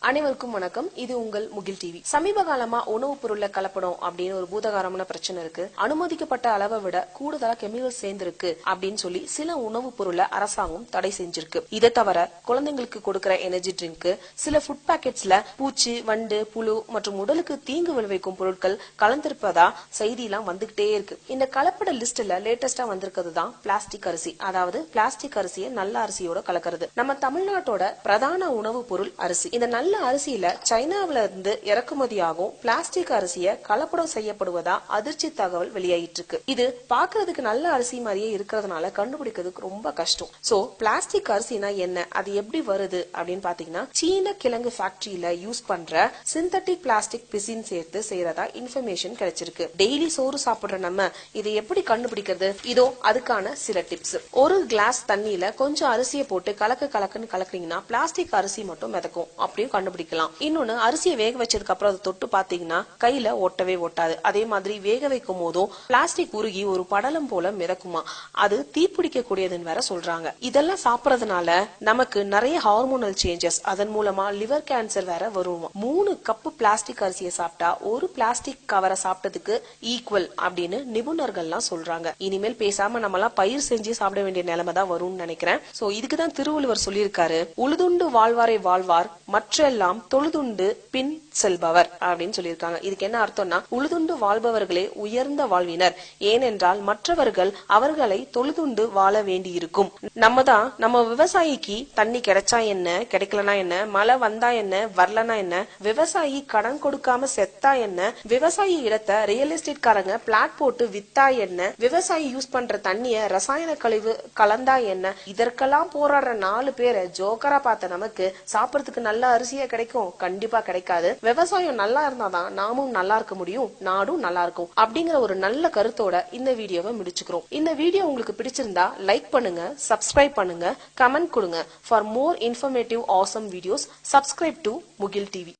அனைவருக்கும் வணக்கம். இது உங்கள் முகில் டிவி. சமீப காலமா உணவுப் பொருள்ல கலப்படம் அப்படின்னு ஒரு பூதகாரமான பிரச்சனை இருக்கு. அனுமதிக்கப்பட்ட அளவை விட கூடுதலா கெமிக்கல் சேர்ந்திருக்கு அப்படின்னு சொல்லி சில உணவுப் பொருளை அரசாங்கம் தடை செஞ்சிருக்கு. இதை தவிர குழந்தைங்களுக்கு கொடுக்கிற எனர்ஜி ட்ரிங்க், சில ஃபுட் பேக்கெட்ஸ்ல பூச்சி, வண்டு, புழு மற்றும் உடலுக்கு தீங்கு விளைவிக்கும் பொருட்கள் கலந்திருப்பதா செய்தியெல்லாம் வந்துகிட்டே இருக்கு. இந்த கலப்பட லிஸ்ட்ல லேட்டஸ்டா வந்திருக்கிறது தான் பிளாஸ்டிக் அரிசி. அதாவது பிளாஸ்டிக் அரிசியை நல்ல அரிசியோட கலக்கிறது. நம்ம தமிழ்நாட்டோட பிரதான உணவுப் பொருள் அரிசி. இந்த நல்ல அரிசியில சைனாவில இருந்து இறக்குமதியாகும் பிளாஸ்டிக் அரிசிய கலப்படம் செய்யப்படுவதா அதிர்ச்சி தகவல் வெளியாயிட்டு இருக்கு. இது பாக்குறதுக்கு நல்ல அரிசி மாதிரியே இருக்கிறதுனால கண்டுபிடிக்கிறதுக்கு ரொம்ப கஷ்டம். சோ பிளாஸ்டிக் அரிசினா என்ன, அது எப்படி வருது அப்படின்னு பாத்தீங்கன்னா, சீன கிழங்கு ஃபேக்டரியில யூஸ் பண்ற சிந்தட்டிக் பிளாஸ்டிக் பிசின் சேர்த்து செய்யறதா இன்ஃபர்மேஷன் கிடைச்சிருக்கு. டெய்லி சோறு சாப்பிடுற நம்ம இதை எப்படி கண்டுபிடிக்கிறது? இதோ அதுக்கான சில டிப்ஸ். ஒரு கிளாஸ் தண்ணியில கொஞ்சம் அரிசியை போட்டு கலக்குன்னு கலக்குறீங்கன்னா பிளாஸ்டிக் அரிசி மட்டும் மிதக்கும் அப்படின்னு கண்டுபிடிக்கலாம். இன்னொன்னு, அரிசியை வேக வச்சதுக்கு அப்புறம் அதை தொட்டு பாத்தீங்கன்னா கையில ஒட்டவே ஒட்டாது. அதே மாதிரி வேக வைக்கும் போதும் பிளாஸ்டிக் உருகி ஒரு படலம் போல மிதக்குமா. அது தீப்பிடிக்க கூடியதுன்னு வேற சொல்றாங்க. இதெல்லாம் சாப்பிடறதுனால நமக்கு நிறைய ஹார்மோனல் சேஞ்சஸ், அதன் மூலமா லிவர் கேன்சர் வேற வருமா. 3 கப் பிளாஸ்டிக் அரிசியை சாப்பிட்டா ஒரு பிளாஸ்டிக் கவரை சாப்பிட்டதுக்கு ஈக்குவல் அப்படின்னு நிபுணர்கள்லாம் சொல்றாங்க. இனிமேல் பேசாம நம்மலாம் பயிர் செஞ்சு சாப்பிட வேண்டிய நிலைமை தான் வரும்னு நினைக்கிறேன். சோ இதுக்குதான் திருவள்ளுவர் சொல்லியிருக்காரு, உழுதுண்டு வாழ்வாரை வாழ்வார் மற்றெல்லாம் தொழுதுண்டு பின் செல்பவர் அப்படின்னு சொல்லியிருக்காங்க. இதுக்கு என்ன அர்த்தம்னா, உழுதுண்டு வாழ்பவர்களே உயர்ந்த வாழ்வினர், ஏனென்றால் மற்றவர்கள் அவர்களை தொழுதுண்டு வாழ வேண்டி இருக்கும். நம்ம விவசாயிக்கு தண்ணி கிடைச்சா என்ன, கிடைக்கலனா என்ன, மழை வந்தா என்ன, வரலனா என்ன, விவசாயி கடன் கொடுக்காம செத்தா என்ன, விவசாயி இடத்த ரியல் எஸ்டேட் காரங்க பிளாட் போட்டு வித்தா என்ன, விவசாயி யூஸ் பண்ற தண்ணிய ரசாயன கழிவு கலந்தா என்ன, இதற்கெல்லாம் போராடுற 4 பேரை ஜோக்கரா பார்த்த நமக்கு சாப்பிடறதுக்கு நல்ல அரிசியா கிடைக்கும்? கண்டிப்பா கிடைக்காது. விவசாயம் நல்லா இருந்தாதான் நாமும் நல்லா இருக்க முடியும், நாடும் நல்லா இருக்கும். அப்படிங்கிற ஒரு நல்ல கருத்தோட இந்த வீடியோவை முடிச்சுக்கிறோம். இந்த வீடியோ உங்களுக்கு பிடிச்சிருந்தா லைக் பண்ணுங்க, சப்ஸ்கிரைப் பண்ணுங்க, கமெண்ட் கொடுங்க. For more informative awesome videos, subscribe to Mugil TV.